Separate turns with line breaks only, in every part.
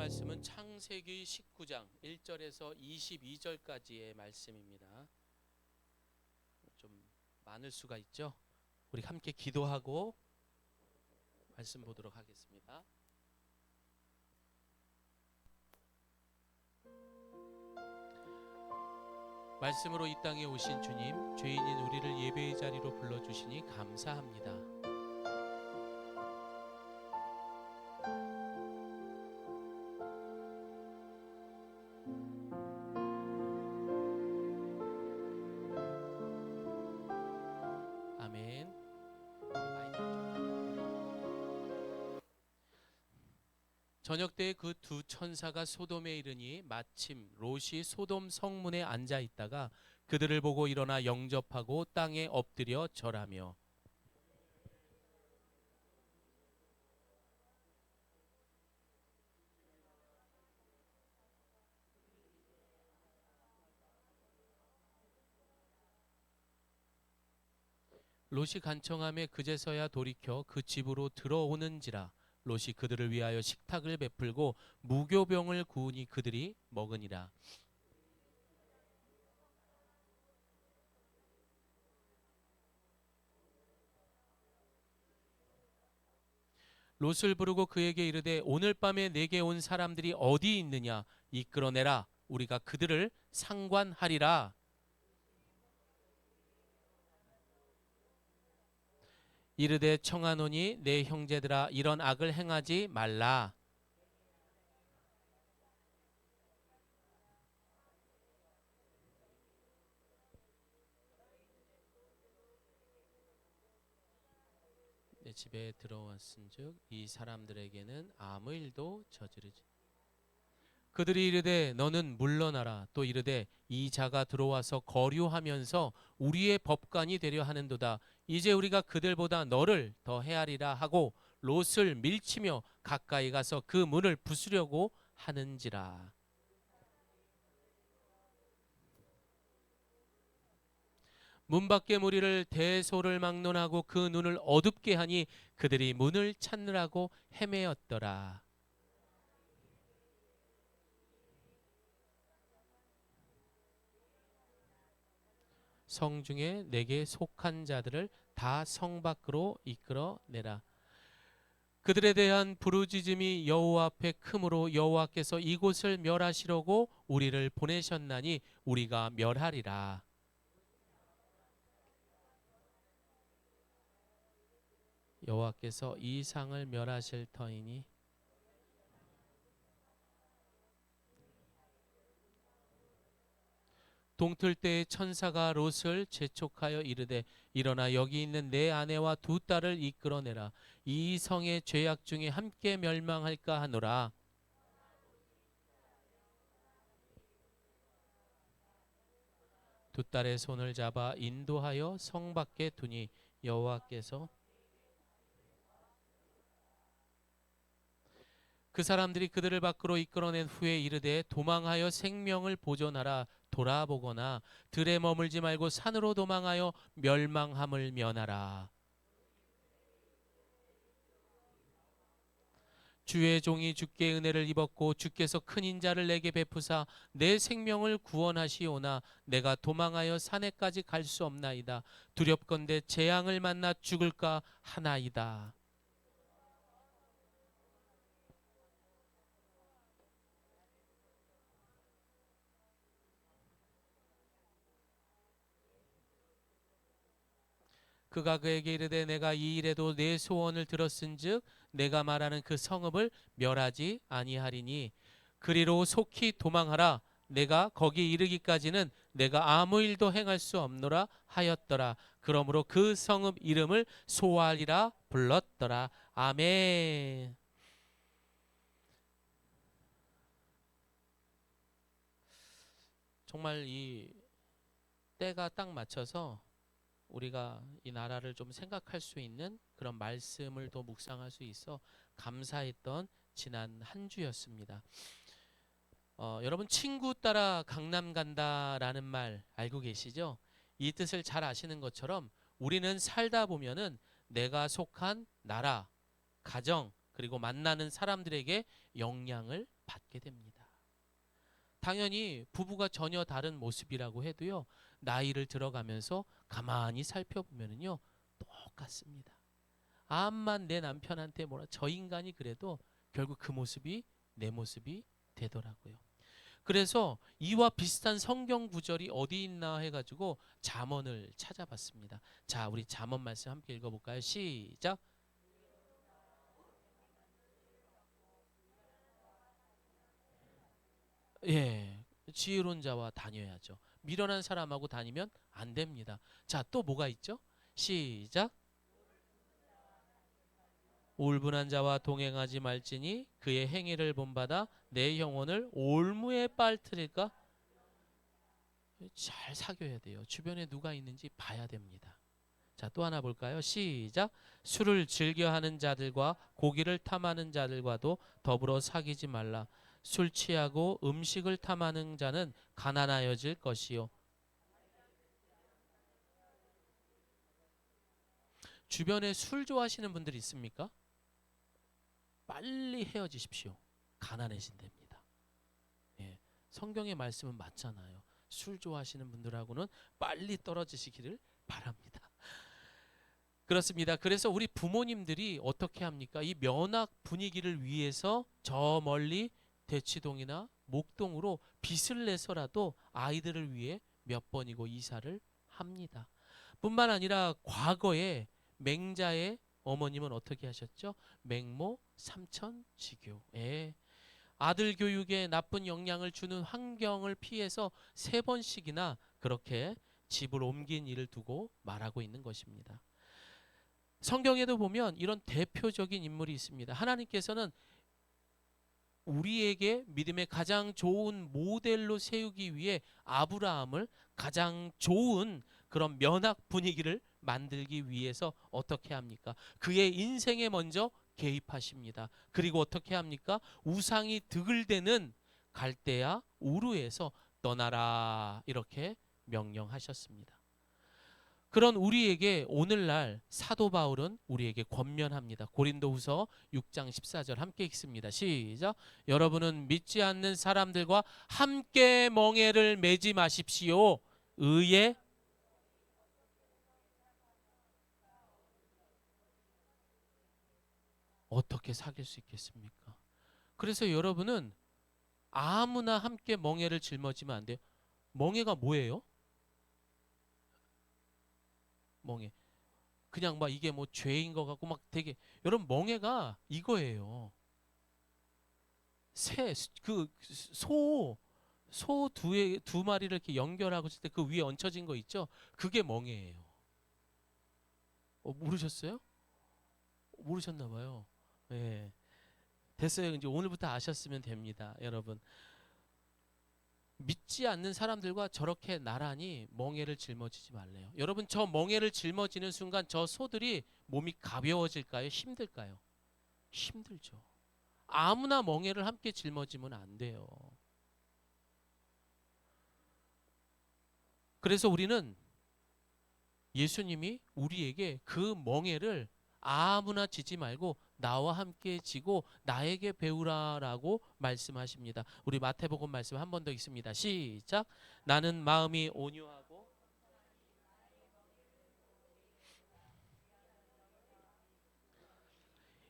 말씀은 창세기 19장 1절에서 22절까지의 말씀입니다. 좀 많을 수가 있죠. 우리 함께 기도하고 말씀 보도록 하겠습니다. 말씀으로 이 땅에 오신 주님, 죄인인 우리를 예배의 자리로 불러주시니 감사합니다. 아멘. 저녁 때에 그 두 천사가 소돔에 이르니 마침 롯이 소돔 성문에 앉아 있다가 그들을 보고 일어나 영접하고 땅에 엎드려 절하며 롯이 간청함에 그제서야 돌이켜 그 집으로 들어오는지라 롯이 그들을 위하여 식탁을 베풀고 무교병을 구우니 그들이 먹으니라. 롯을 부르고 그에게 이르되 오늘 밤에 내게 온 사람들이 어디 있느냐 이끌어내라 우리가 그들을 상관하리라. 이르되 청하노니 내 형제들아 이런 악을 행하지 말라. 내 집에 들어왔은즉 이 사람들에게는 아무 일도 저지르지. 그들이 이르되 너는 물러나라. 또 이르되 이 자가 들어와서 거류하면서 우리의 법관이 되려 하는도다. 이제 우리가 그들보다 너를 더 헤아리라 하고 롯을 밀치며 가까이 가서 그 문을 부수려고 하는지라. 문 밖에 무리를 대소를 막론하고 그 눈을 어둡게 하니 그들이 문을 찾느라고 헤매었더라. 성중에 내게 속한 자들을 다 성 밖으로 이끌어내라. 그들에 대한 부르짖음이 여호와 앞에 크므로 여호와께서 이곳을 멸하시려고 우리를 보내셨나니 우리가 멸하리라. 여호와께서 이 상을 멸하실 터이니 동틀 때에 천사가 롯을 재촉하여 이르되 일어나 여기 있는 내 아내와 두 딸을 이끌어내라. 이 성의 죄악 중에 함께 멸망할까 하노라. 두 딸의 손을 잡아 인도하여 성 밖에 두니 여호와께서 그 사람들이 그들을 밖으로 이끌어낸 후에 이르되 도망하여 생명을 보존하라. 돌아보거나 들에 머물지 말고 산으로 도망하여 멸망함을 면하라. 주의 종이 주께 은혜를 입었고 주께서 큰 인자를 내게 베푸사 내 생명을 구원하시오나 내가 도망하여 산에까지 갈 수 없나이다. 두렵건대 재앙을 만나 죽을까 하나이다. 그가 그에게 이르되 내가 이 일에도 내 소원을 들었은즉 내가 말하는 그 성읍을 멸하지 아니하리니 그리로 속히 도망하라. 내가 거기 이르기까지는 내가 아무 일도 행할 수 없노라 하였더라. 그러므로 그 성읍 이름을 소알이라 불렀더라. 아멘. 정말 이 때가 딱 맞춰서 우리가 이 나라를 좀 생각할 수 있는 그런 말씀을 더 묵상할 수 있어 감사했던 지난 한 주였습니다. 여러분 친구 따라 강남 간다라는 말 알고 계시죠? 이 뜻을 잘 아시는 것처럼 우리는 살다 보면은 내가 속한 나라, 가정, 그리고 만나는 사람들에게 영향을 받게 됩니다. 당연히 부부가 전혀 다른 모습이라고 해도요, 나이를 들어가면서 가만히 살펴보면요 똑같습니다. 암만 내 남편한테 뭐라 저 인간이 그래도 결국 그 모습이 내 모습이 되더라고요. 그래서 이와 비슷한 성경 구절이 어디 있나 해가지고 잠언을 찾아봤습니다. 자, 우리 잠언 말씀 함께 읽어볼까요? 시작. 예, 지혜로운 자와 다녀야죠. 미련한 사람하고 다니면 안 됩니다. 자, 또 뭐가 있죠? 시작. 울분한 자와 동행하지 말지니 그의 행위를 본받아 내 영혼을 올무에 빨트릴까? 잘 사귀어야 돼요. 주변에 누가 있는지 봐야 됩니다. 자, 또 하나 볼까요? 시작. 술을 즐겨하는 자들과 고기를 탐하는 자들과도 더불어 사귀지 말라. 술 취하고 음식을 탐하는 자는 가난하여질 것이요. 주변에 술 좋아하시는 분들 있습니까? 빨리 헤어지십시오. 가난해진답니다. 예, 성경의 말씀은 맞잖아요. 술 좋아하시는 분들하고는 빨리 떨어지시기를 바랍니다. 그렇습니다. 그래서 우리 부모님들이 어떻게 합니까? 이 면학 분위기를 위해서 저 멀리 대치동이나 목동으로 빚을 내서라도 아이들을 위해 몇 번이고 이사를 합니다. 뿐만 아니라 과거에 맹자의 어머님은 어떻게 하셨죠? 맹모 삼천지교. 예. 아들 교육에 나쁜 영향을 주는 환경을 피해서 세 번씩이나 그렇게 집을 옮긴 일을 두고 말하고 있는 것입니다. 성경에도 보면 이런 대표적인 인물이 있습니다. 하나님께서는 우리에게 믿음의 가장 좋은 모델로 세우기 위해 아브라함을 가장 좋은 그런 면학 분위기를 만들기 위해서 어떻게 합니까? 그의 인생에 먼저 개입하십니다. 그리고 어떻게 합니까? 우상이 득을대는 갈대아 우르에서 떠나라 이렇게 명령하셨습니다. 그런 우리에게 오늘날 사도 바울은 우리에게 권면합니다. 고린도후서 6장 14절 함께 읽습니다. 시작. 여러분은 믿지 않는 사람들과 함께 멍에를 매지 마십시오. 의에 어떻게 사귈 수 있겠습니까? 그래서 여러분은 아무나 함께 멍에를 짊어지면 안 돼요. 멍에가 뭐예요? 멍에. 그냥 막 이게 뭐 죄인 것 같고 막 되게 여러분 멍에가 이거예요. 새, 소 두 마리를 이렇게 연결하고 있을 때 그 위에 얹혀진 거 있죠? 그게 멍에예요. 모르셨어요? 모르셨나 봐요. 예. 됐어요. 이제 오늘부터 아셨으면 됩니다. 여러분. 믿지 않는 사람들과 저렇게 나란히 멍에를 짊어지지 말래요. 여러분 저 멍에를 짊어지는 순간 저 소들이 몸이 가벼워질까요? 힘들까요? 힘들죠. 아무나 멍에를 함께 짊어지면 안 돼요. 그래서 우리는 예수님이 우리에게 그 멍에를 아무나 지지 말고 나와 함께 지고 나에게 배우라라고 말씀하십니다. 우리 마태복음 말씀 한 번 더 읽습니다. 시작. 나는 마음이 온유하고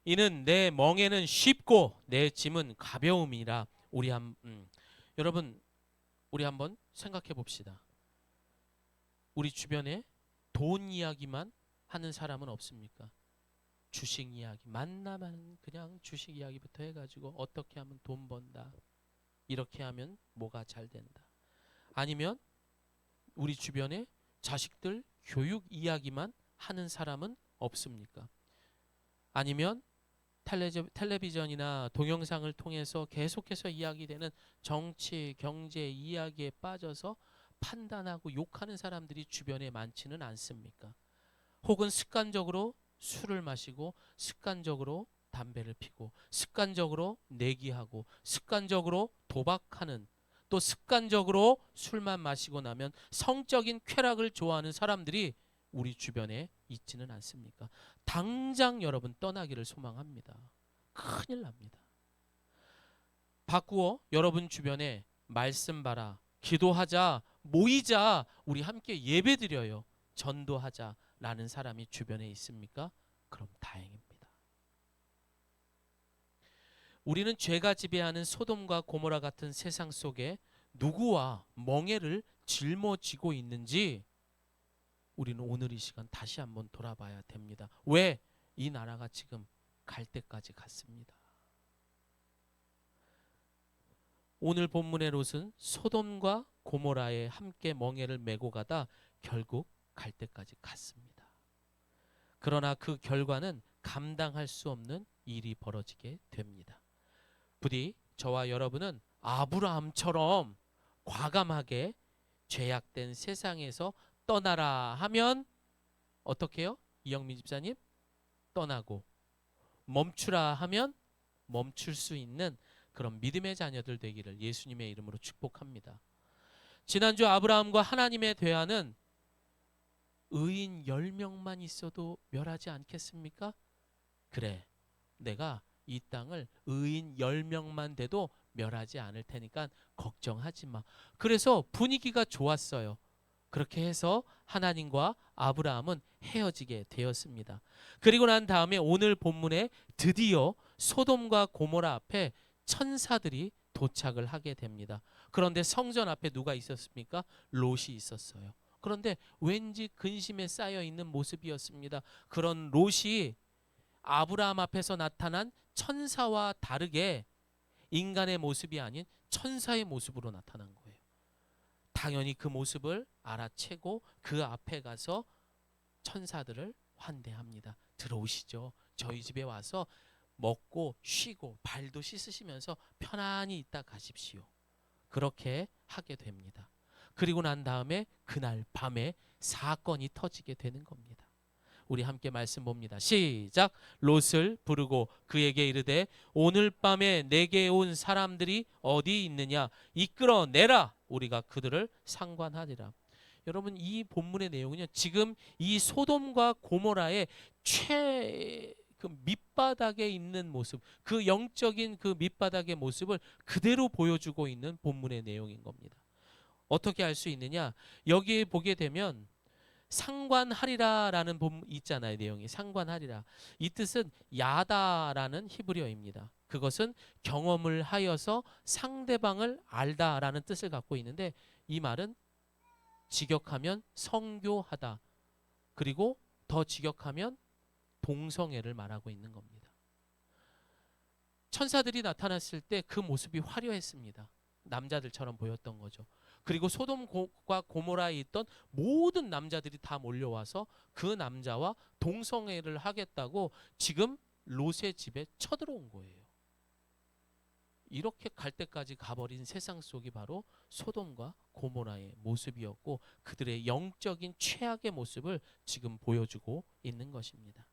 이는 내 멍에는 쉽고 내 짐은 가벼움이라. 여러분 우리 한번 생각해 봅시다. 우리 주변에 돈 이야기만 하는 사람은 없습니까? 주식 이야기 만나면 그냥 주식 이야기부터 해가지고 어떻게 하면 돈 번다, 이렇게 하면 뭐가 잘 된다. 아니면 우리 주변에 자식들 교육 이야기만 하는 사람은 없습니까? 아니면 텔레비전이나 동영상을 통해서 계속해서 이야기되는 정치, 경제 이야기에 빠져서 판단하고 욕하는 사람들이 주변에 많지는 않습니까? 혹은 습관적으로 술을 마시고 습관적으로 담배를 피고 습관적으로 내기하고 습관적으로 도박하는, 또 습관적으로 술만 마시고 나면 성적인 쾌락을 좋아하는 사람들이 우리 주변에 있지는 않습니까? 당장 여러분 떠나기를 소망합니다. 큰일 납니다. 바꾸어 여러분 주변에 말씀 봐라, 기도하자, 모이자, 우리 함께 예배드려요, 전도하자라는 사람이 주변에 있습니까? 그럼 다행입니다. 우리는 죄가 지배하는 소돔과 고모라 같은 세상 속에 누구와 멍에를 짊어지고 있는지 우리는 오늘 이 시간 다시 한번 돌아봐야 됩니다. 왜? 이 나라가 지금 갈 때까지 갔습니다. 오늘 본문의 롯은 소돔과 고모라에 함께 멍에를 메고 가다 결국 갈 때까지 갔습니다. 그러나 그 결과는 감당할 수 없는 일이 벌어지게 됩니다. 부디 저와 여러분은 아브라함처럼 과감하게 죄악된 세상에서 떠나라 하면 어떻게 해요? 이영민 집사님, 떠나고, 멈추라 하면 멈출 수 있는 그런 믿음의 자녀들 되기를 예수님의 이름으로 축복합니다. 지난주 아브라함과 하나님의 대화는 의인 10명만 있어도 멸하지 않겠습니까? 그래, 내가 이 땅을 의인 10명만 돼도 멸하지 않을 테니까 걱정하지 마. 그래서 분위기가 좋았어요. 그렇게 해서 하나님과 아브라함은 헤어지게 되었습니다. 그리고 난 다음에 오늘 본문에 드디어 소돔과 고모라 앞에 천사들이 도착을 하게 됩니다. 그런데 성전 앞에 누가 있었습니까? 롯이 있었어요. 그런데 왠지 근심에 쌓여 있는 모습이었습니다. 그런 롯이 아브라함 앞에서 나타난 천사와 다르게 인간의 모습이 아닌 천사의 모습으로 나타난 거예요. 당연히 그 모습을 알아채고 그 앞에 가서 천사들을 환대합니다. 들어오시죠. 저희 집에 와서 먹고 쉬고 발도 씻으시면서 편안히 있다 가십시오. 그렇게 하게 됩니다. 그리고 난 다음에 그날 밤에 사건이 터지게 되는 겁니다. 우리 함께 말씀 봅니다. 시작. 롯을 부르고 그에게 이르되 오늘 밤에 내게 온 사람들이 어디 있느냐 이끌어내라. 우리가 그들을 상관하리라. 여러분, 이 본문의 내용은요, 지금 이 소돔과 고모라의 그 밑바닥에 있는 모습, 그 영적인 그 밑바닥의 모습을 그대로 보여주고 있는 본문의 내용인 겁니다. 어떻게 알 수 있느냐? 여기에 보게 되면 상관하리라라는 본 있잖아요. 내용이 상관하리라. 이 뜻은 야다라는 히브리어입니다. 그것은 경험을 하여서 상대방을 알다라는 뜻을 갖고 있는데, 이 말은 직역하면 성교하다, 그리고 더 직역하면 동성애를 말하고 있는 겁니다. 천사들이 나타났을 때 그 모습이 화려했습니다. 남자들처럼 보였던 거죠. 그리고 소돔과 고모라에 있던 모든 남자들이 다 몰려와서 그 남자와 동성애를 하겠다고 지금 롯의 집에 쳐들어온 거예요. 이렇게 갈 때까지 가버린 세상 속이 바로 소돔과 고모라의 모습이었고, 그들의 영적인 최악의 모습을 지금 보여주고 있는 것입니다.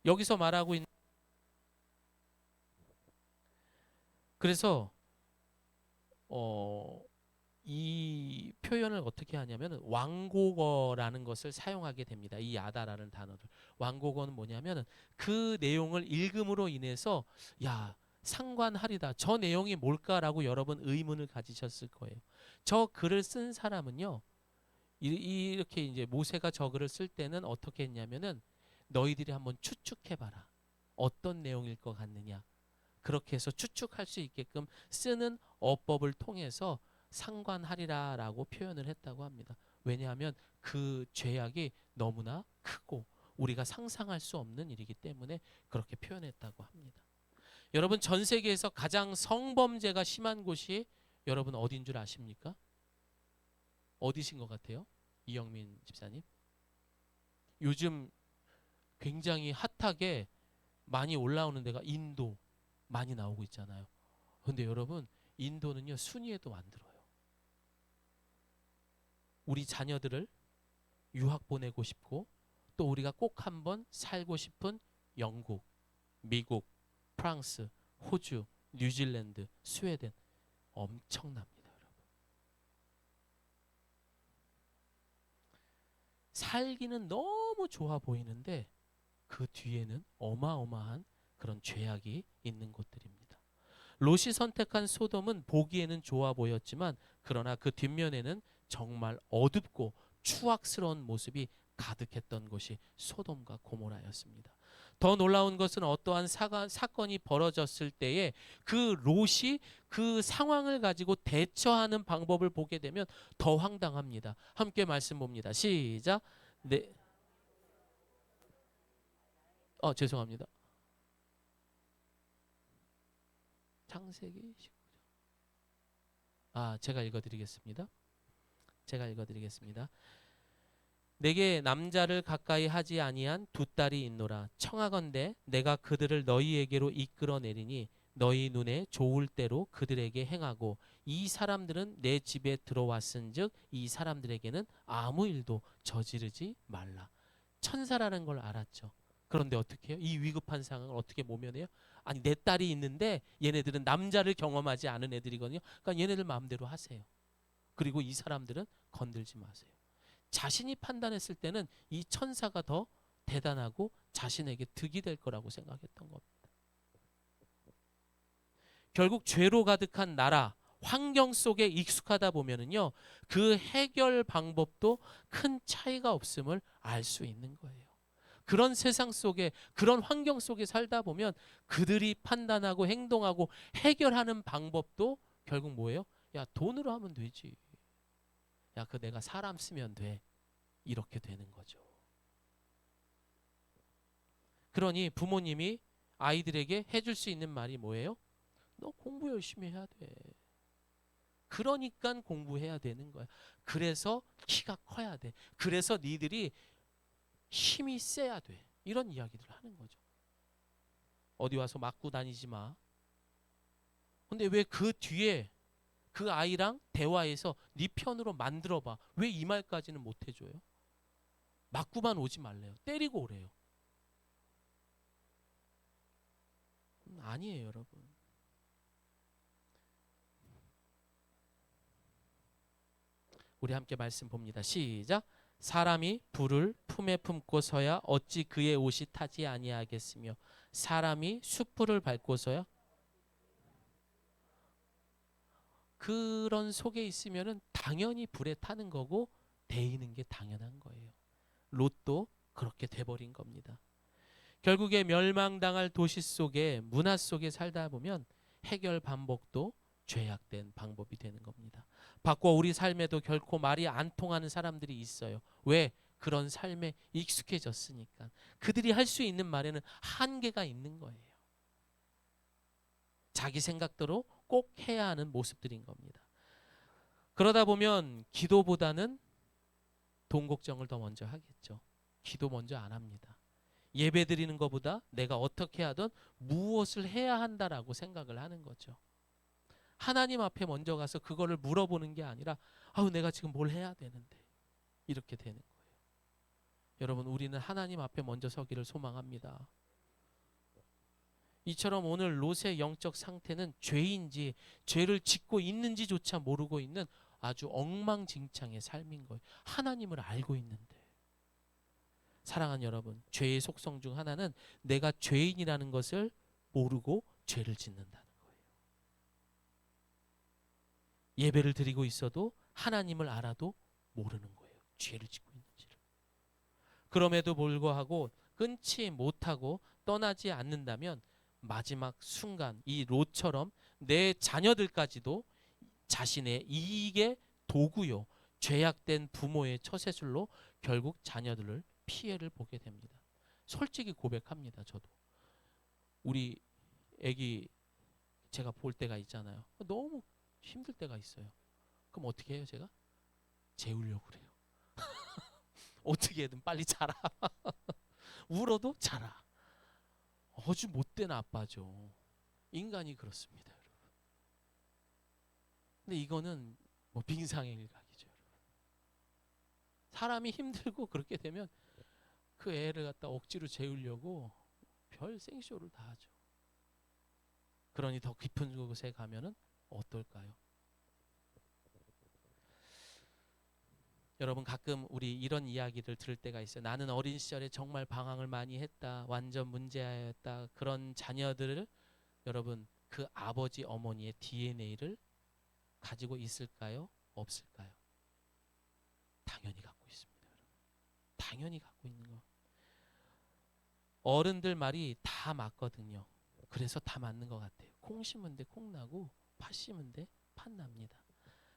여기서 말하고 있는, 그래서 이 표현을 어떻게 하냐면 왕고거라는 것을 사용하게 됩니다. 이 야다라는 단어를. 왕고거는 뭐냐면 그 내용을 읽음으로 인해서 야, 상관하리다, 저 내용이 뭘까라고 여러분 의문을 가지셨을 거예요. 저 글을 쓴 사람은요, 이렇게 이제 모세가 저 글을 쓸 때는 어떻게 했냐면은 너희들이 한번 추측해봐라. 어떤 내용일 것 같느냐. 그렇게 해서 추측할 수 있게끔 쓰는 어법을 통해서 상관하리라라고 표현을 했다고 합니다. 왜냐하면 그 죄악이 너무나 크고 우리가 상상할 수 없는 일이기 때문에 그렇게 표현했다고 합니다. 여러분, 전 세계에서 가장 성범죄가 심한 곳이 여러분 어딘 줄 아십니까? 어디신 것 같아요? 이영민 집사님. 요즘 굉장히 핫하게 많이 올라오는 데가 인도 많이 나오고 있잖아요. 그런데 여러분, 인도는요 순위에도 만들어요. 우리 자녀들을 유학 보내고 싶고 또 우리가 꼭 한번 살고 싶은 영국, 미국, 프랑스, 호주, 뉴질랜드, 스웨덴 엄청납니다, 여러분. 살기는 너무 좋아 보이는데 그 뒤에는 어마어마한 그런 죄악이 있는 곳들입니다. 롯이 선택한 소돔은 보기에는 좋아 보였지만 그러나 그 뒷면에는 정말 어둡고 추악스러운 모습이 가득했던 곳이 소돔과 고모라였습니다. 더 놀라운 것은 어떠한 사건이 벌어졌을 때에 그 롯이 그 상황을 가지고 대처하는 방법을 보게 되면 더 황당합니다. 함께 말씀 봅니다. 시작. 네. 죄송합니다. 창세기 19장. 제가 읽어드리겠습니다. 내게 남자를 가까이 하지 아니한 두 딸이 있노라. 청하건대 내가 그들을 너희에게로 이끌어내리니 너희 눈에 좋을 대로 그들에게 행하고 이 사람들은 내 집에 들어왔은즉 이 사람들에게는 아무 일도 저지르지 말라. 천사라는 걸 알았죠. 그런데 어떻게 해요? 이 위급한 상황을 어떻게 모면해요? 아니 내 딸이 있는데 얘네들은 남자를 경험하지 않은 애들이거든요. 그러니까 얘네들 마음대로 하세요. 그리고 이 사람들은 건들지 마세요. 자신이 판단했을 때는 이 천사가 더 대단하고 자신에게 득이 될 거라고 생각했던 겁니다. 결국 죄로 가득한 나라, 환경 속에 익숙하다 보면은요, 그 해결 방법도 큰 차이가 없음을 알 수 있는 거예요. 그런 세상 속에, 그런 환경 속에 살다 보면 그들이 판단하고 행동하고 해결하는 방법도 결국 뭐예요? 야, 돈으로 하면 되지. 야, 그 내가 사람 쓰면 돼. 이렇게 되는 거죠. 그러니 부모님이 아이들에게 해줄 수 있는 말이 뭐예요? 너 공부 열심히 해야 돼. 그러니까 공부해야 되는 거야. 그래서 키가 커야 돼. 그래서 니들이 힘이 세야 돼. 이런 이야기들을 하는 거죠. 어디 와서 맞고 다니지 마. 근데 왜 그 뒤에 그 아이랑 대화해서 네 편으로 만들어봐. 왜 이 말까지는 못 해줘요? 맞고만 오지 말래요. 때리고 오래요. 아니에요, 여러분. 우리 함께 말씀 봅니다. 시작. 사람이 불을 품에 품고서야 어찌 그의 옷이 타지 아니하겠으며 사람이 숯불을 밟고서야 그런 속에 있으면은 당연히 불에 타는 거고 데이는 게 당연한 거예요. 롯도 그렇게 돼버린 겁니다. 결국에 멸망당할 도시 속에 문화 속에 살다 보면 해결 반복도 죄악된 방법이 되는 겁니다. 바꿔 우리 삶에도 결코 말이 안 통하는 사람들이 있어요. 왜? 그런 삶에 익숙해졌으니까. 그들이 할 수 있는 말에는 한계가 있는 거예요. 자기 생각대로 꼭 해야 하는 모습들인 겁니다. 그러다 보면 기도보다는 돈 걱정을 더 먼저 하겠죠. 기도 먼저 안 합니다. 예배 드리는 것보다 내가 어떻게 하든 무엇을 해야 한다라고 생각을 하는 거죠. 하나님 앞에 먼저 가서 그거를 물어보는 게 아니라 내가 지금 뭘 해야 되는데 이렇게 되는 거예요. 여러분 우리는 하나님 앞에 먼저 서기를 소망합니다. 이처럼 오늘 롯의 영적 상태는 죄인지 죄를 짓고 있는지조차 모르고 있는 아주 엉망진창의 삶인 거예요. 하나님을 알고 있는데. 사랑하는 여러분, 죄의 속성 중 하나는 내가 죄인이라는 것을 모르고 죄를 짓는다는 거예요. 예배를 드리고 있어도 하나님을 알아도 모르는 거예요. 죄를 짓고 있는지를. 그럼에도 불구하고 끊지 못하고 떠나지 않는다면 마지막 순간 이 롯처럼 내 자녀들까지도 자신의 이익의 도구요, 죄악된 부모의 처세술로 결국 자녀들을 피해를 보게 됩니다. 솔직히 고백합니다. 저도 우리 애기 제가 볼 때가 있잖아요. 너무 힘들 때가 있어요. 그럼 어떻게 해요? 제가 재우려고 그래요. 어떻게든 빨리 자라. 울어도 자라. 아주 못된 아빠죠. 인간이 그렇습니다, 여러분. 근데 이거는 뭐 빙상의 일각이죠, 여러분. 사람이 힘들고 그렇게 되면 그 애를 갖다 억지로 재우려고 별 생쇼를 다 하죠. 그러니 더 깊은 곳에 가면은 어떨까요? 여러분 가끔 우리 이런 이야기를 들을 때가 있어요. 나는 어린 시절에 정말 방황을 많이 했다. 완전 문제아였다. 그런 자녀들을 여러분 그 아버지 어머니의 DNA를 가지고 있을까요? 없을까요? 당연히 갖고 있습니다. 당연히 갖고 있는 거. 어른들 말이 다 맞거든요. 그래서 다 맞는 것 같아요. 콩 심은 데 콩 나고 팥 심은 데 팥 납니다.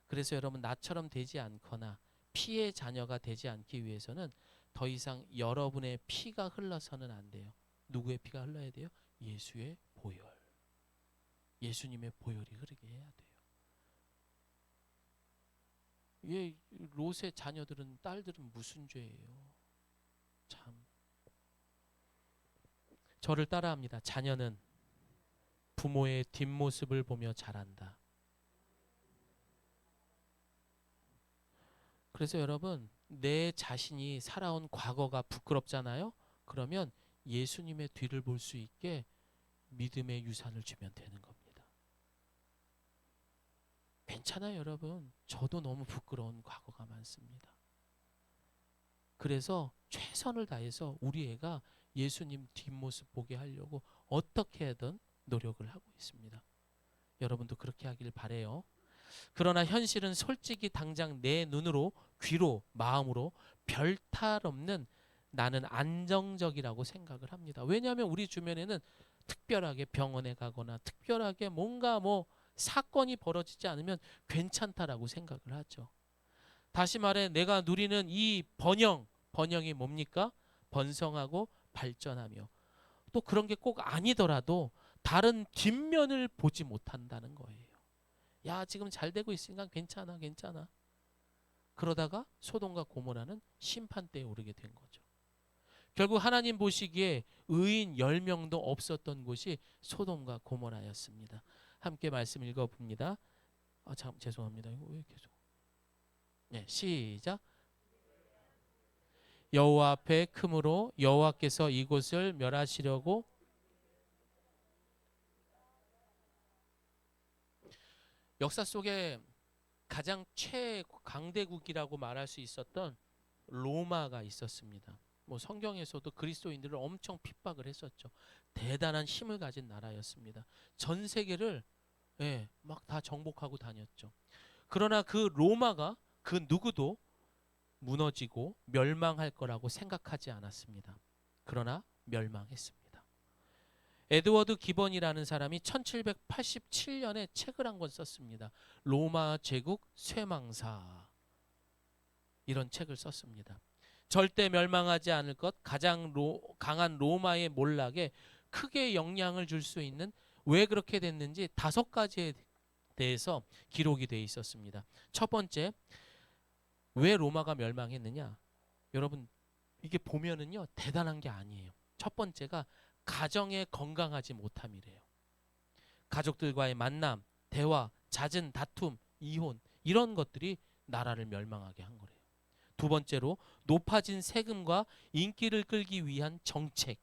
그래서 여러분 나처럼 되지 않거나 피의 자녀가 되지 않기 위해서는 더 이상 여러분의 피가 흘러서는 안 돼요. 누구의 피가 흘러야 돼요? 예수의 보혈. 예수님의 보혈이 흐르게 해야 돼요. 예, 롯의 자녀들은 딸들은 무슨 죄예요? 참. 저를 따라합니다. 자녀는 부모의 뒷모습을 보며 자란다. 그래서 여러분, 내 자신이 살아온 과거가 부끄럽잖아요. 그러면 예수님의 뒤를 볼 수 있게 믿음의 유산을 주면 되는 겁니다. 괜찮아요, 여러분. 저도 너무 부끄러운 과거가 많습니다. 그래서 최선을 다해서 우리 애가 예수님 뒷모습 보게 하려고 어떻게든 노력을 하고 있습니다. 여러분도 그렇게 하길 바래요. 그러나 현실은 솔직히 당장 내 눈으로, 귀로, 마음으로 별 탈 없는 나는 안정적이라고 생각을 합니다. 왜냐하면 우리 주변에는 특별하게 병원에 가거나 특별하게 뭔가 사건이 벌어지지 않으면 괜찮다라고 생각을 하죠. 다시 말해 내가 누리는 이 번영이 뭡니까? 번성하고 발전하며 또 그런 게 꼭 아니더라도 다른 뒷면을 보지 못한다는 거예요. 야, 지금 잘 되고 있으니까 괜찮아. 그러다가 소돔과 고모라는 심판대에 오르게 된 거죠. 결국 하나님 보시기에 의인 10명도 없었던 곳이 소돔과 고모라였습니다. 함께 말씀 읽어봅니다. 죄송합니다. 이거 왜 계속. 네, 시작. 여호와 앞에 크므로 여호와께서 이곳을 멸하시려고 역사 속에 가장 최강대국이라고 말할 수 있었던 로마가 있었습니다. 성경에서도 그리스도인들을 엄청 핍박을 했었죠. 대단한 힘을 가진 나라였습니다. 전 세계를 막 다 정복하고 다녔죠. 그러나 그 로마가 그 누구도 무너지고 멸망할 거라고 생각하지 않았습니다. 그러나 멸망했습니다. 에드워드 기본이라는 사람이 1787년에 책을 한 권 썼습니다. 로마 제국 쇠망사, 이런 책을 썼습니다. 절대 멸망하지 않을 것, 가장 강한 로마의 몰락에 크게 영향을 줄 수 있는 왜 그렇게 됐는지 5가지에 대해서 기록이 되어 있었습니다. 첫 번째, 왜 로마가 멸망했느냐? 여러분, 이게 보면은요 대단한 게 아니에요. 첫 번째가 가정에 건강하지 못함이래요. 가족들과의 만남, 대화, 잦은 다툼, 이혼, 이런 것들이 나라를 멸망하게 한 거래요. 두 번째로 높아진 세금과 인기를 끌기 위한 정책.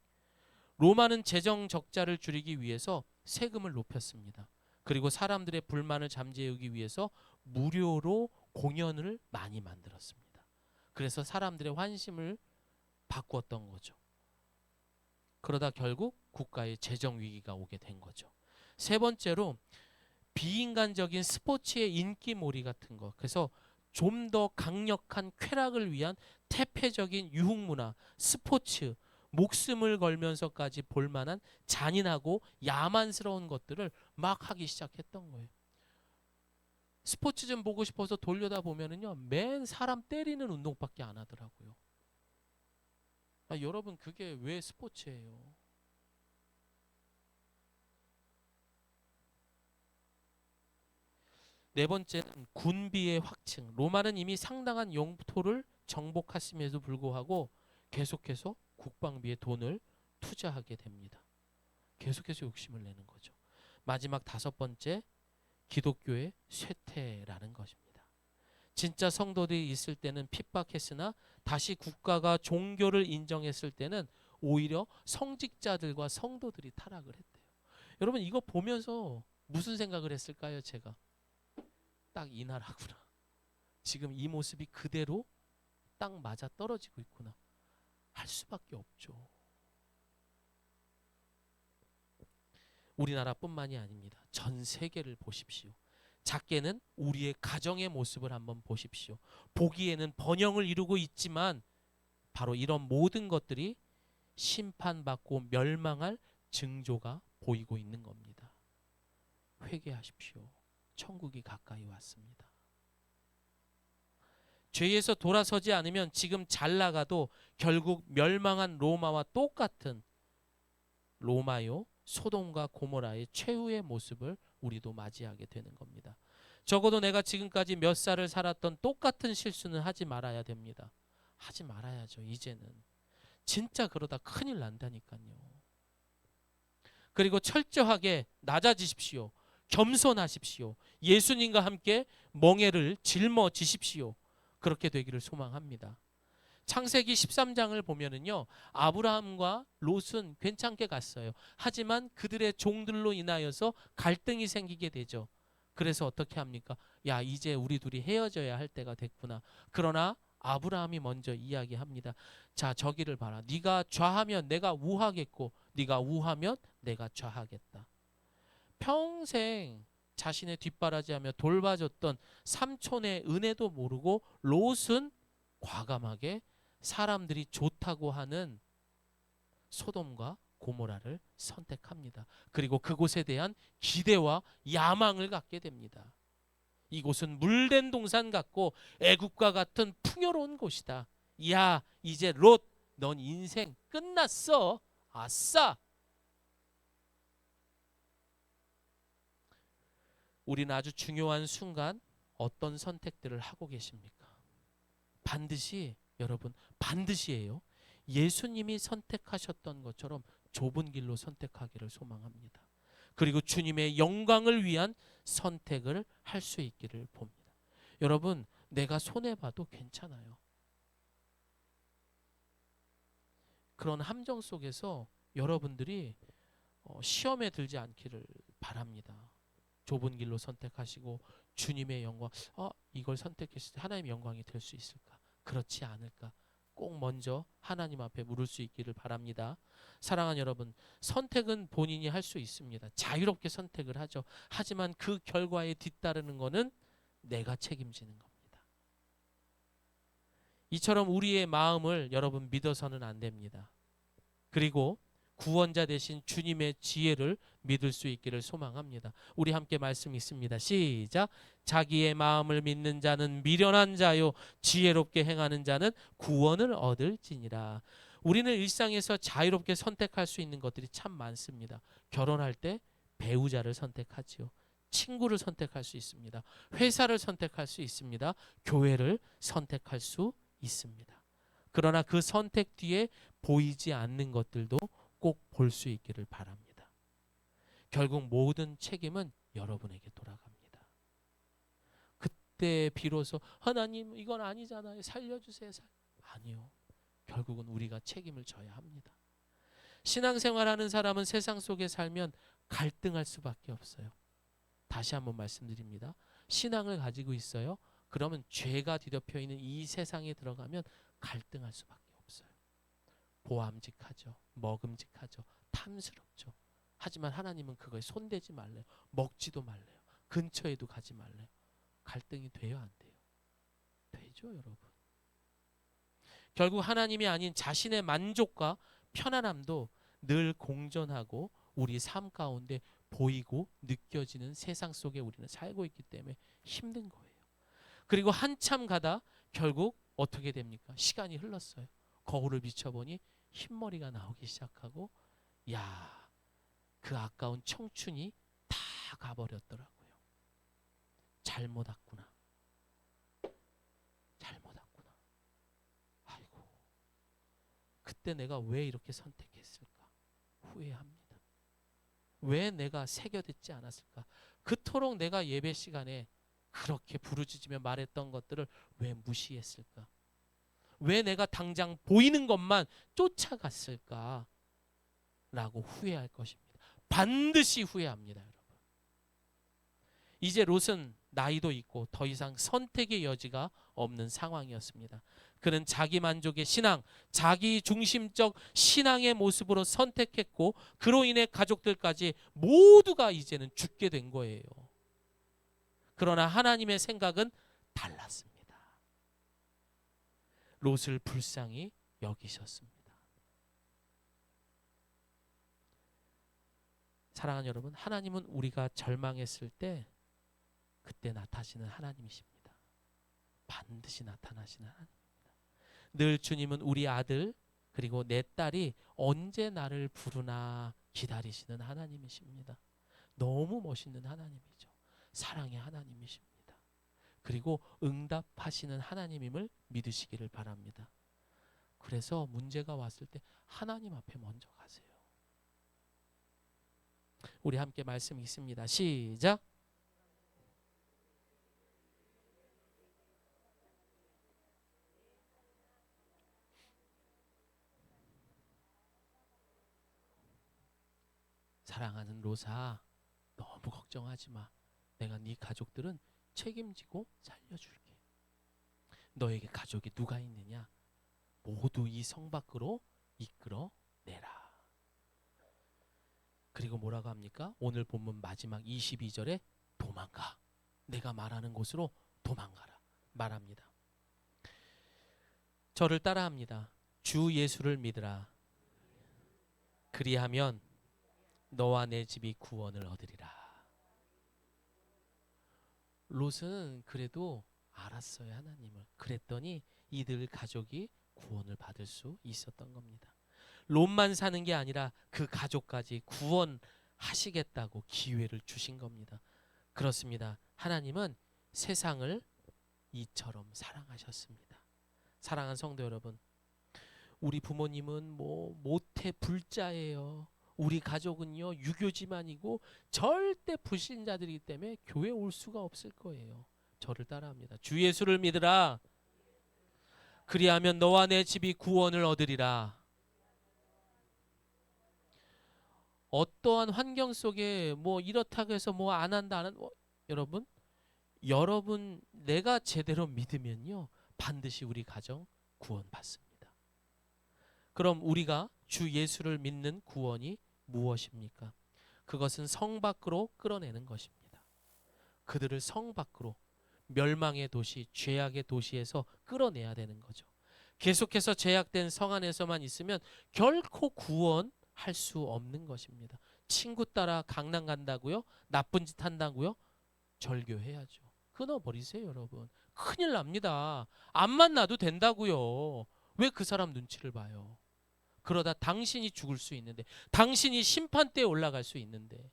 로마는 재정 적자를 줄이기 위해서 세금을 높였습니다. 그리고 사람들의 불만을 잠재우기 위해서 무료로 공연을 많이 만들었습니다. 그래서 사람들의 환심을 바꾸었던 거죠. 그러다 결국 국가의 재정 위기가 오게 된 거죠. 세 번째로 비인간적인 스포츠의 인기몰이 같은 거. 그래서 좀 더 강력한 쾌락을 위한 태폐적인 유흥문화, 스포츠, 목숨을 걸면서까지 볼 만한 잔인하고 야만스러운 것들을 막 하기 시작했던 거예요. 스포츠 좀 보고 싶어서 돌려다 보면은요, 맨 사람 때리는 운동밖에 안 하더라고요. 여러분, 그게 왜 스포츠예요? 네 번째는 군비의 확증. 로마는 이미 상당한 영토를 정복했음에도 불구하고 계속해서 국방비에 돈을 투자하게 됩니다. 계속해서 욕심을 내는 거죠. 마지막 5번째, 기독교의 쇠퇴라는 것입니다. 진짜 성도들이 있을 때는 핍박했으나 다시 국가가 종교를 인정했을 때는 오히려 성직자들과 성도들이 타락을 했대요. 여러분, 이거 보면서 무슨 생각을 했을까요? 제가 딱 이 나라구나. 지금 이 모습이 그대로 딱 맞아 떨어지고 있구나 할 수밖에 없죠. 우리나라뿐만이 아닙니다. 전 세계를 보십시오. 작게는 우리의 가정의 모습을 한번 보십시오. 보기에는 번영을 이루고 있지만 바로 이런 모든 것들이 심판받고 멸망할 징조가 보이고 있는 겁니다. 회개하십시오. 천국이 가까이 왔습니다. 죄에서 돌아서지 않으면 지금 잘 나가도 결국 멸망한 로마와 똑같은 로마요 소돔과 고모라의 최후의 모습을 우리도 맞이하게 되는 겁니다. 적어도 내가 지금까지 몇 살을 살았던 똑같은 실수는 하지 말아야 됩니다. 하지 말아야죠. 이제는 진짜 그러다 큰일 난다니까요. 그리고 철저하게 낮아지십시오. 겸손하십시오. 예수님과 함께 멍에를 짊어지십시오. 그렇게 되기를 소망합니다. 창세기 13장을 보면은요, 아브라함과 롯은 괜찮게 갔어요. 하지만 그들의 종들로 인하여서 갈등이 생기게 되죠. 그래서 어떻게 합니까? 야, 이제 우리 둘이 헤어져야 할 때가 됐구나. 그러나 아브라함이 먼저 이야기합니다. 자, 저기를 봐라. 네가 좌하면 내가 우하겠고 네가 우하면 내가 좌하겠다. 평생 자신의 뒷바라지하며 돌봐줬던 삼촌의 은혜도 모르고 롯은 과감하게 사람들이 좋다고 하는 소돔과 고모라를 선택합니다. 그리고 그곳에 대한 기대와 야망을 갖게 됩니다. 이곳은 물된 동산 같고 애국과 같은 풍요로운 곳이다. 야, 이제 롯, 넌 인생 끝났어. 아싸. 우리는 아주 중요한 순간 어떤 선택들을 하고 계십니까? 반드시 여러분, 반드시예요. 예수님이 선택하셨던 것처럼 좁은 길로 선택하기를 소망합니다. 그리고 주님의 영광을 위한 선택을 할 수 있기를 봅니다. 여러분, 내가 손해봐도 괜찮아요. 그런 함정 속에서 여러분들이 시험에 들지 않기를 바랍니다. 좁은 길로 선택하시고 주님의 영광, 이걸 선택했을 때 하나님의 영광이 될 수 있을까? 그렇지 않을까? 꼭 먼저 하나님 앞에 물을 수 있기를 바랍니다. 사랑하는 여러분, 선택은 본인이 할 수 있습니다. 자유롭게 선택을 하죠. 하지만 그 결과에 뒤따르는 것은 내가 책임지는 겁니다. 이처럼 우리의 마음을 여러분 믿어서는 안 됩니다. 그리고 구원자 되신 주님의 지혜를 믿을 수 있기를 소망합니다. 우리 함께 말씀 있습니다. 시작. 자기의 마음을 믿는 자는 미련한 자요 지혜롭게 행하는 자는 구원을 얻을지니라. 우리는 일상에서 자유롭게 선택할 수 있는 것들이 참 많습니다. 결혼할 때 배우자를 선택하지요. 친구를 선택할 수 있습니다. 회사를 선택할 수 있습니다. 교회를 선택할 수 있습니다. 그러나 그 선택 뒤에 보이지 않는 것들도 꼭 볼 수 있기를 바랍니다. 결국 모든 책임은 여러분에게 돌아갑니다. 그때 비로소 하나님 이건 아니잖아요. 살려주세요. 아니요. 결국은 우리가 책임을 져야 합니다. 신앙생활하는 사람은 세상 속에 살면 갈등할 수밖에 없어요. 다시 한번 말씀드립니다. 신앙을 가지고 있어요. 그러면 죄가 뒤덮여 있는 이 세상에 들어가면 갈등할 수밖에 없어요. 보암직하죠. 먹음직하죠. 탐스럽죠. 하지만 하나님은 그거에 손대지 말래요. 먹지도 말래요. 근처에도 가지 말래요. 갈등이 돼요, 안 돼요? 되죠, 여러분. 결국 하나님이 아닌 자신의 만족과 편안함도 늘 공존하고 우리 삶 가운데 보이고 느껴지는 세상 속에 우리는 살고 있기 때문에 힘든 거예요. 그리고 한참 가다 결국 어떻게 됩니까? 시간이 흘렀어요. 거울을 비춰보니 흰머리가 나오기 시작하고 야, 그 아까운 청춘이 다 가버렸더라고요. 잘못 왔구나. 잘못 왔구나. 아이고, 그때 내가 왜 이렇게 선택했을까? 후회합니다. 왜 내가 새겨듣지 않았을까? 그토록 내가 예배 시간에 그렇게 부르짖으며 말했던 것들을 왜 무시했을까? 왜 내가 당장 보이는 것만 쫓아갔을까? 라고 후회할 것입니다. 반드시 후회합니다, 여러분. 이제 롯은 나이도 있고 더 이상 선택의 여지가 없는 상황이었습니다. 그는 자기 만족의 신앙, 자기 중심적 신앙의 모습으로 선택했고 그로 인해 가족들까지 모두가 이제는 죽게 된 거예요. 그러나 하나님의 생각은 달랐습니다. 롯을 불쌍히 여기셨습니다. 사랑하는 여러분, 하나님은 우리가 절망했을 때 그때 나타나시는 하나님이십니다. 반드시 나타나시는 하나님입니다. 늘 주님은 우리 아들 그리고 내 딸이 언제 나를 부르나 기다리시는 하나님이십니다. 너무 멋있는 하나님이죠. 사랑의 하나님이십니다. 그리고 응답하시는 하나님임을 믿으시기를 바랍니다. 그래서 문제가 왔을 때 하나님 앞에 먼저 가세요. 우리 함께 말씀 있습니다. 시작. 사랑하는 로사, 너무 걱정하지 마. 내가 네 가족들은 책임지고 살려줄게. 너에게 가족이 누가 있느냐? 모두 이 성 밖으로 이끌어내라. 그리고 뭐라고 합니까? 오늘 본문 마지막 22절에 도망가. 내가 말하는 곳으로 도망가라 말합니다. 저를 따라합니다. 주 예수를 믿으라. 그리하면 너와 내 집이 구원을 얻으리라. 롯은 그래도 알았어요, 하나님을. 그랬더니 이들 가족이 구원을 받을 수 있었던 겁니다. 롯만 사는 게 아니라 그 가족까지 구원하시겠다고 기회를 주신 겁니다. 그렇습니다. 하나님은 세상을 이처럼 사랑하셨습니다. 사랑하는 성도 여러분, 우리 부모님은 뭐 모태 불자예요. 우리 가족은요 유교지만이고 절대 불신자들이기 때문에 교회 올 수가 없을 거예요. 저를 따라합니다. 주 예수를 믿으라. 그리하면 너와 내 집이 구원을 얻으리라. 어떠한 환경 속에 뭐 이렇다고 해서 뭐 안 한다 안 한다. 여러분 내가 제대로 믿으면요 반드시 우리 가정 구원받습니다. 그럼 우리가 주 예수를 믿는 구원이 무엇입니까? 그것은 성 밖으로 끌어내는 것입니다. 그들을 성 밖으로, 멸망의 도시, 죄악의 도시에서 끌어내야 되는 거죠. 계속해서 죄악된 성 안에서만 있으면 결코 구원할 수 없는 것입니다. 친구 따라 강남 간다고요? 나쁜 짓 한다고요? 절교해야죠. 끊어버리세요, 여러분. 큰일 납니다. 안 만나도 된다고요. 왜 그 사람 눈치를 봐요? 그러다 당신이 죽을 수 있는데, 당신이 심판대에 올라갈 수 있는데,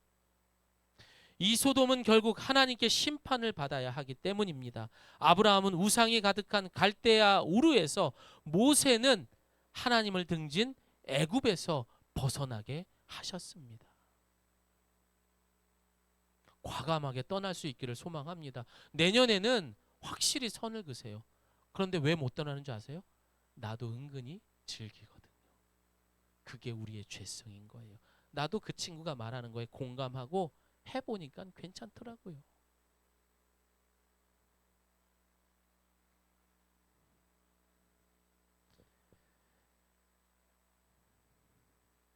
이 소돔은 결국 하나님께 심판을 받아야 하기 때문입니다. 아브라함은 우상이 가득한 갈대아 우르에서, 모세는 하나님을 등진 애굽에서 벗어나게 하셨습니다. 과감하게 떠날 수 있기를 소망합니다. 내년에는 확실히 선을 그세요. 그런데 왜 못 떠나는 줄 아세요? 나도 은근히 즐기거든요. 그게 우리의 죄성인 거예요. 나도 그 친구가 말하는 거에 공감하고 해보니까 괜찮더라고요.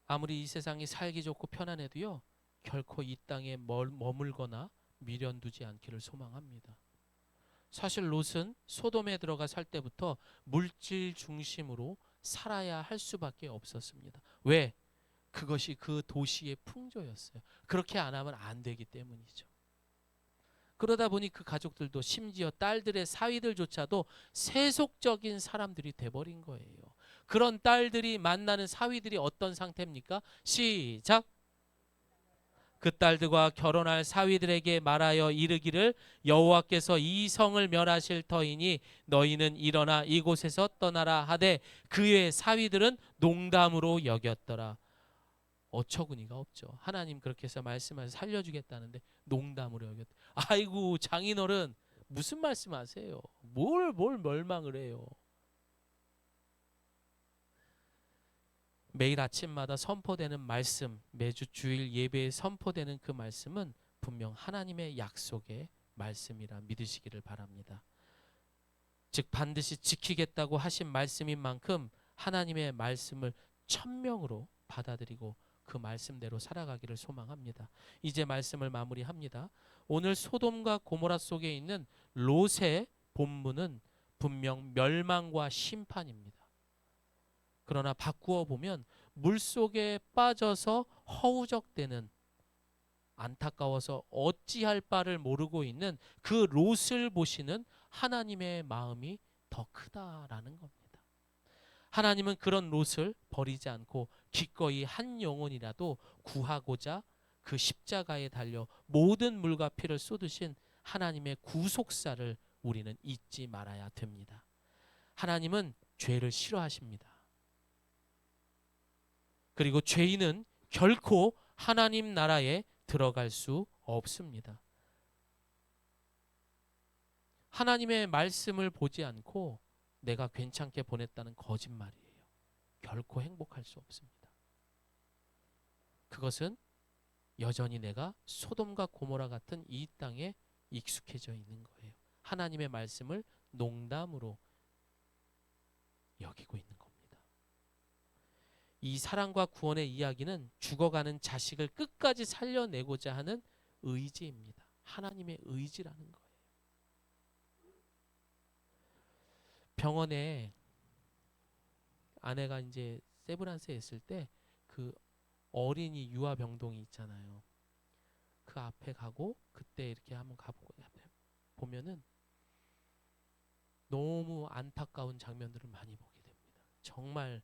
아무리 이 세상이 살기 좋고 편안해도요 결코 이 땅에 머물거나 미련두지 않기를 소망합니다. 사실 롯은 소돔에 들어가 살 때부터 물질 중심으로 살아야 할 수밖에 없었습니다. 왜? 그것이 그 도시의 풍조였어요. 그렇게 안 하면 안 되기 때문이죠. 그러다 보니 그 가족들도, 심지어 딸들의 사위들조차도 세속적인 사람들이 돼버린 거예요. 그런 딸들이 만나는 사위들이 어떤 상태입니까? 시작. 그 딸들과 결혼할 사위들에게 말하여 이르기를 여호와께서 이 성을 멸하실 터이니 너희는 일어나 이곳에서 떠나라 하되 그의 사위들은 농담으로 여겼더라. 어처구니가 없죠. 하나님 그렇게 해서 말씀하셔서 살려주겠다는데 농담으로 여겼다. 아이고 장인어른 무슨 말씀하세요? 뭘 멸망을 해요. 매일 아침마다 선포되는 말씀, 매주 주일 예배에 선포되는 그 말씀은 분명 하나님의 약속의 말씀이라 믿으시기를 바랍니다. 즉 반드시 지키겠다고 하신 말씀인 만큼 하나님의 말씀을 천명으로 받아들이고 그 말씀대로 살아가기를 소망합니다. 이제 말씀을 마무리합니다. 오늘 소돔과 고모라 속에 있는 롯의 본문은 분명 멸망과 심판입니다. 그러나 바꾸어 보면 물속에 빠져서 허우적대는, 안타까워서 어찌할 바를 모르고 있는 그 롯을 보시는 하나님의 마음이 더 크다라는 겁니다. 하나님은 그런 롯을 버리지 않고 기꺼이 한 영혼이라도 구하고자 그 십자가에 달려 모든 물과 피를 쏟으신 하나님의 구속사를 우리는 잊지 말아야 됩니다. 하나님은 죄를 싫어하십니다. 그리고 죄인은 결코 하나님 나라에 들어갈 수 없습니다. 하나님의 말씀을 보지 않고 내가 괜찮게 보냈다는 거짓말이에요. 결코 행복할 수 없습니다. 그것은 여전히 내가 소돔과 고모라 같은 이 땅에 익숙해져 있는 거예요. 하나님의 말씀을 농담으로 여기고 있는 겁니다. 이 사랑과 구원의 이야기는 죽어가는 자식을 끝까지 살려내고자 하는 의지입니다. 하나님의 의지라는 거예요. 병원에 아내가 이제 세브란스에 있을 때 그 어린이 유아병동이 있잖아요. 그 앞에 가고 그때 이렇게 한번 가보고 보면은 너무 안타까운 장면들을 많이 보게 됩니다. 정말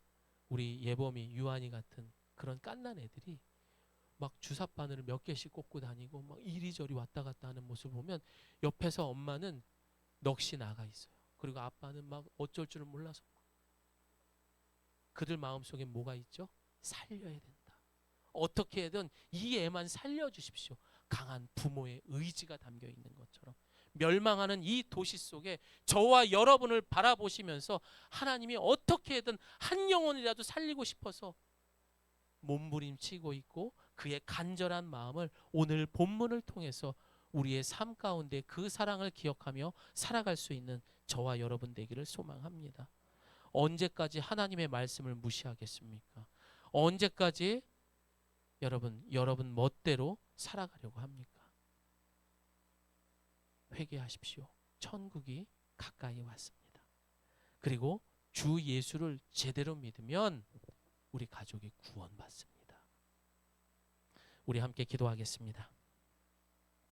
우리 예범이, 유한이 같은 그런 갓난 애들이 막 주사바늘을 몇 개씩 꽂고 다니고 막 이리저리 왔다 갔다 하는 모습을 보면 옆에서 엄마는 넋이 나가 있어요. 그리고 아빠는 막 어쩔 줄을 몰라서 그들 마음속에 뭐가 있죠? 살려야 된다. 어떻게든 이 애만 살려주십시오. 강한 부모의 의지가 담겨 있는 것처럼 멸망하는 이 도시 속에 저와 여러분을 바라보시면서 하나님이 어떻게든 한 영혼이라도 살리고 싶어서 몸부림치고 있고 그의 간절한 마음을 오늘 본문을 통해서 우리의 삶 가운데 그 사랑을 기억하며 살아갈 수 있는 저와 여러분 되기를 소망합니다. 언제까지 하나님의 말씀을 무시하겠습니까? 언제까지 여러분 멋대로 살아가려고 합니까? 회개하십시오. 천국이 가까이 왔습니다. 그리고 주 예수를 제대로 믿으면 우리 가족이 구원받습니다. 우리 함께 기도하겠습니다.